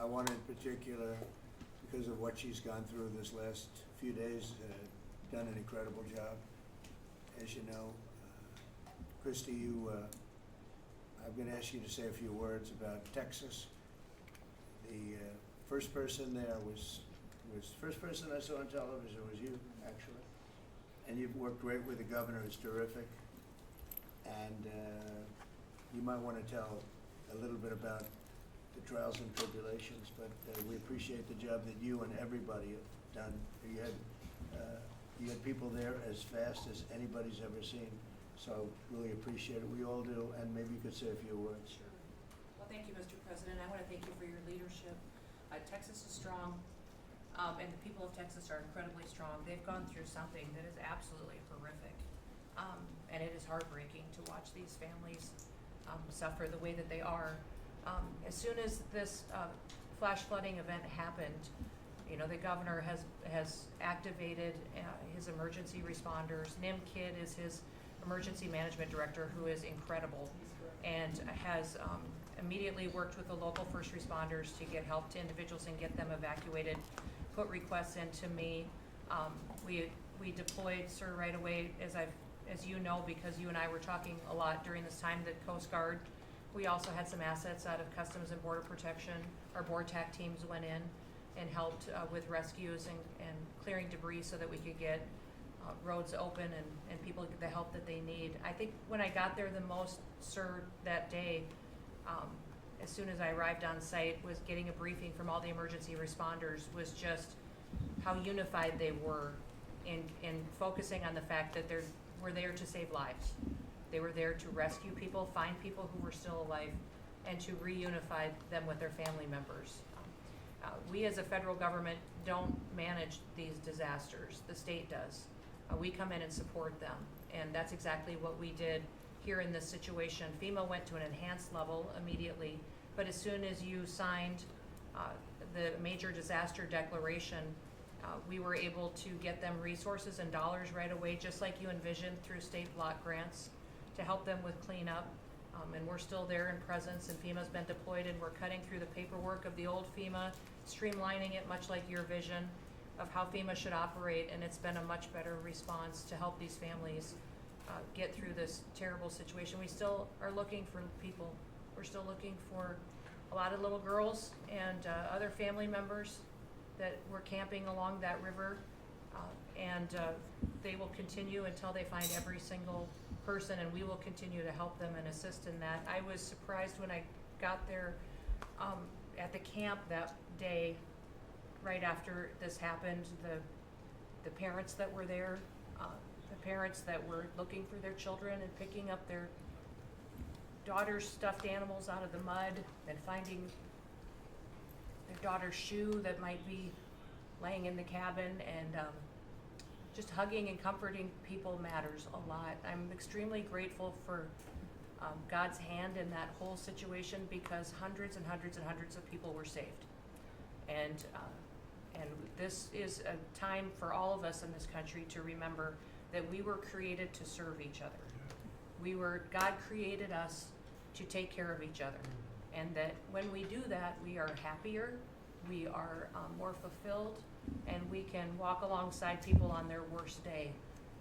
I want in particular, because of what she's gone through this last few days, done an incredible job. As you know, Christy, I'm going to ask you to say a few words about Texas. The first person there was first person I saw on television was you, actually. And you've worked great with the governor, who's terrific. And you might want to tell a little bit about the trials and tribulations, but we appreciate the job that you and everybody have done. You had people there as fast as anybody's ever seen, so really appreciate it. We all do, and maybe you could say a few words. Sure. Well, thank you, Mr. President. I want to thank you for your leadership. Texas is strong, and the people of Texas are incredibly strong. They've gone through something that is absolutely horrific, and it is heartbreaking to watch these families suffer the way that they are. As soon as this flash flooding event happened, you know, the governor has activated his emergency responders. Nim Kidd is his emergency management director, who is incredible, and has immediately worked with the local first responders to get help to individuals and get them evacuated, put requests into me. We deployed, sir, right away, as you know, because you and I were talking a lot during this time, the Coast Guard. We also had some assets out of Customs and Border Protection. Our BORTAC teams went in and helped with rescues and clearing debris so that we could get roads open and people get the help that they need. I think when I got there the most, sir, that day, as soon as I arrived on site, was getting a briefing from all the emergency responders, was just how unified they were in focusing on the fact that we're there to save lives. They were there to rescue people, find people who were still alive, and to reunify them with their family members. We as a federal government don't manage these disasters. The state does. We come in and support them, and that's exactly what we did here in this situation. FEMA went to an enhanced level immediately, but as soon as you signed the major disaster declaration, we were able to get them resources and dollars right away, just like you envisioned, through state block grants to help them with cleanup. And we're still there in presence, and FEMA's been deployed, and we're cutting through the paperwork of the old FEMA, streamlining it much like your vision of how FEMA should operate, and it's been a much better response to help these families get through this terrible situation. We still are looking for people. We're still looking for a lot of little girls and other family members that were camping along that river, and they will continue until they find every single person, and we will continue to help them and assist in that. I was surprised when I got there at the camp that day, right after this happened, the parents that were there, the parents that were looking for their children and picking up their daughter's stuffed animals out of the mud and finding their daughter's shoe that might be laying in the cabin, and just hugging and comforting people matters a lot. I'm extremely grateful for God's hand in that whole situation, because hundreds and hundreds and hundreds of people were saved. And this is a time for all of us in this country to remember that we were created to serve each other. God created us to take care of each other. And that when we do that, we are happier, we are more fulfilled, and we can walk alongside people on their worst day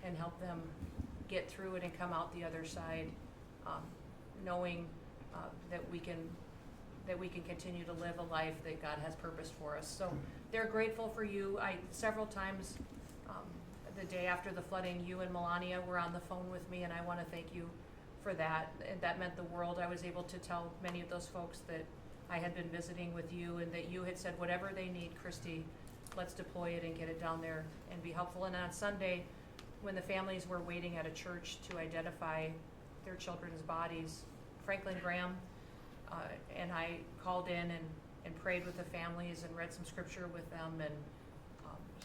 and help them get through it and come out the other side, knowing that we can continue to live a life that God has purposed for us. So they're grateful for you. Several times the day after the flooding, you and Melania were on the phone with me, and I want to thank you for that. And that meant the world. I was able to tell many of those folks that I had been visiting with you, and that you had said, whatever they need, Christy, let's deploy it and get it down there and be helpful. And on Sunday, when the families were waiting at a church to identify their children's bodies, Franklin Graham and I called in and prayed with the families and read some scripture with them, and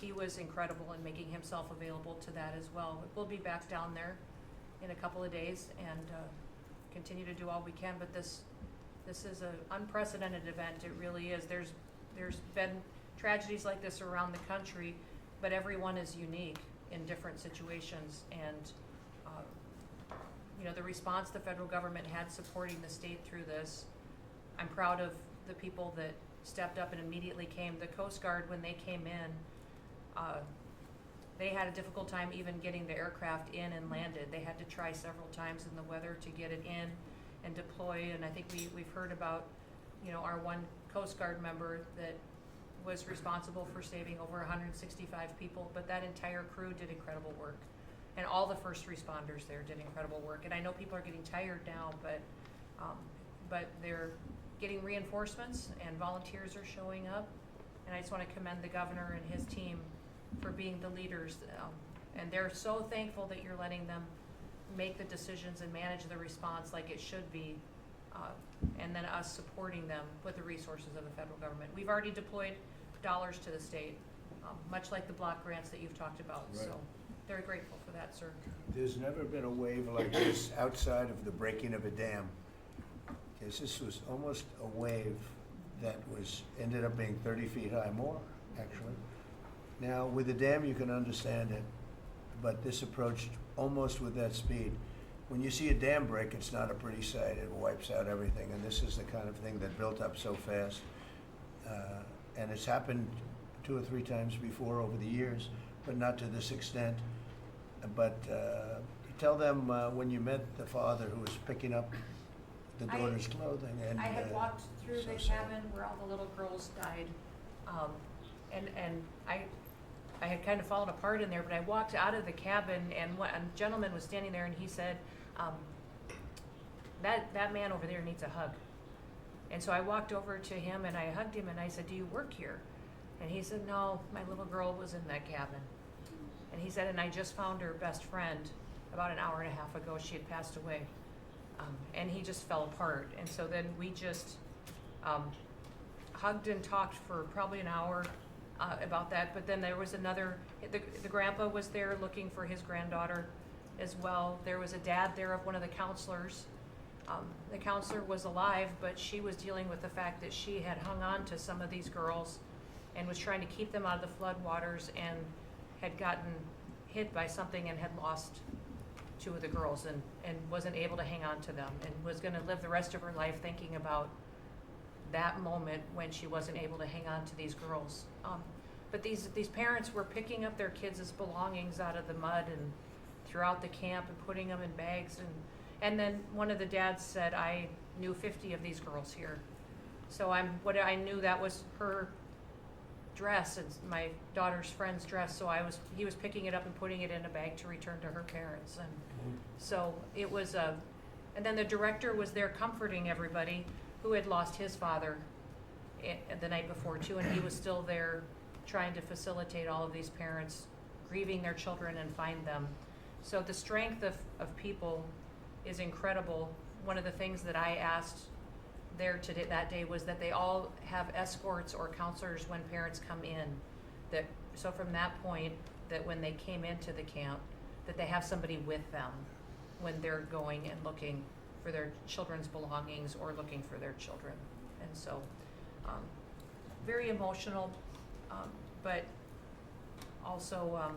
he was incredible in making himself available to that as well. We'll be back down there in a couple of days and continue to do all we can, but this is an unprecedented event. It really is. There's been tragedies like this around the country, but everyone is unique in different situations, and the response the federal government had supporting the state through this, I'm proud of the people that stepped up and immediately came. The Coast Guard, when they came in, they had a difficult time even getting the aircraft in and landed. They had to try several times in the weather to get it in and deploy, and I think we've heard about, our one Coast Guard member that was responsible for saving over 165 people, but that entire crew did incredible work. And all the first responders there did incredible work. And I know people are getting tired now, but they're getting reinforcements and volunteers are showing up. And I just want to commend the governor and his team for being the leaders. And they're so thankful that you're letting them make the decisions and manage the response like it should be. And then us supporting them with the resources of the federal government. We've already deployed dollars to the state, much like the block grants that you've talked about. Right. So very grateful for that, sir. There's never been a wave like this outside of the breaking of a dam. Because this was almost a wave that ended up being 30 feet high, more, actually. Now, with the dam, you can understand it, but this approached almost with that speed. When you see a dam break, it's not a pretty sight. It wipes out everything, and this is the kind of thing that built up so fast. And it's happened 2 or 3 times before over the years, but not to this extent. But tell them when you met the father who was picking up the daughter's clothing. And I had walked through so the sad. cabin where all the little girls died, and I had kind of fallen apart in there, but I walked out of the cabin, and a gentleman was standing there, and he said, that man over there needs a hug. And so I walked over to him, and I hugged him, and I said, do you work here? And he said, no, my little girl was in that cabin. And he said, and I just found her best friend about an hour and a half ago. She had passed away. And he just fell apart. And so then we just hugged and talked for probably an hour about that. But then there was the grandpa was there looking for his granddaughter as well. There was a dad there of one of the counselors. The counselor was alive, but she was dealing with the fact that she had hung on to some of these girls and was trying to keep them out of the floodwaters and had gotten hit by something and had lost 2 of the girls and wasn't able to hang on to them and was going to live the rest of her life thinking about that moment when she wasn't able to hang on to these girls. But these parents were picking up their kids' belongings out of the mud and throughout the camp and putting them in bags. And then one of the dads said, I knew 50 of these girls here. So I knew that was her dress and my daughter's friend's dress. So he was picking it up and putting it in a bag to return to her parents. And so it was and then the director was there comforting everybody who had lost his father the night before too, and he was still there trying to facilitate all of these parents grieving their children and find them. So the strength of people is incredible. One of the things that I asked there today, that day, was that they all have escorts or counselors when parents come in. So from that point, that when they came into the camp, that they have somebody with them when they're going and looking for their children's belongings or looking for their children. And so, very emotional, but also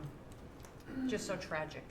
just so tragic.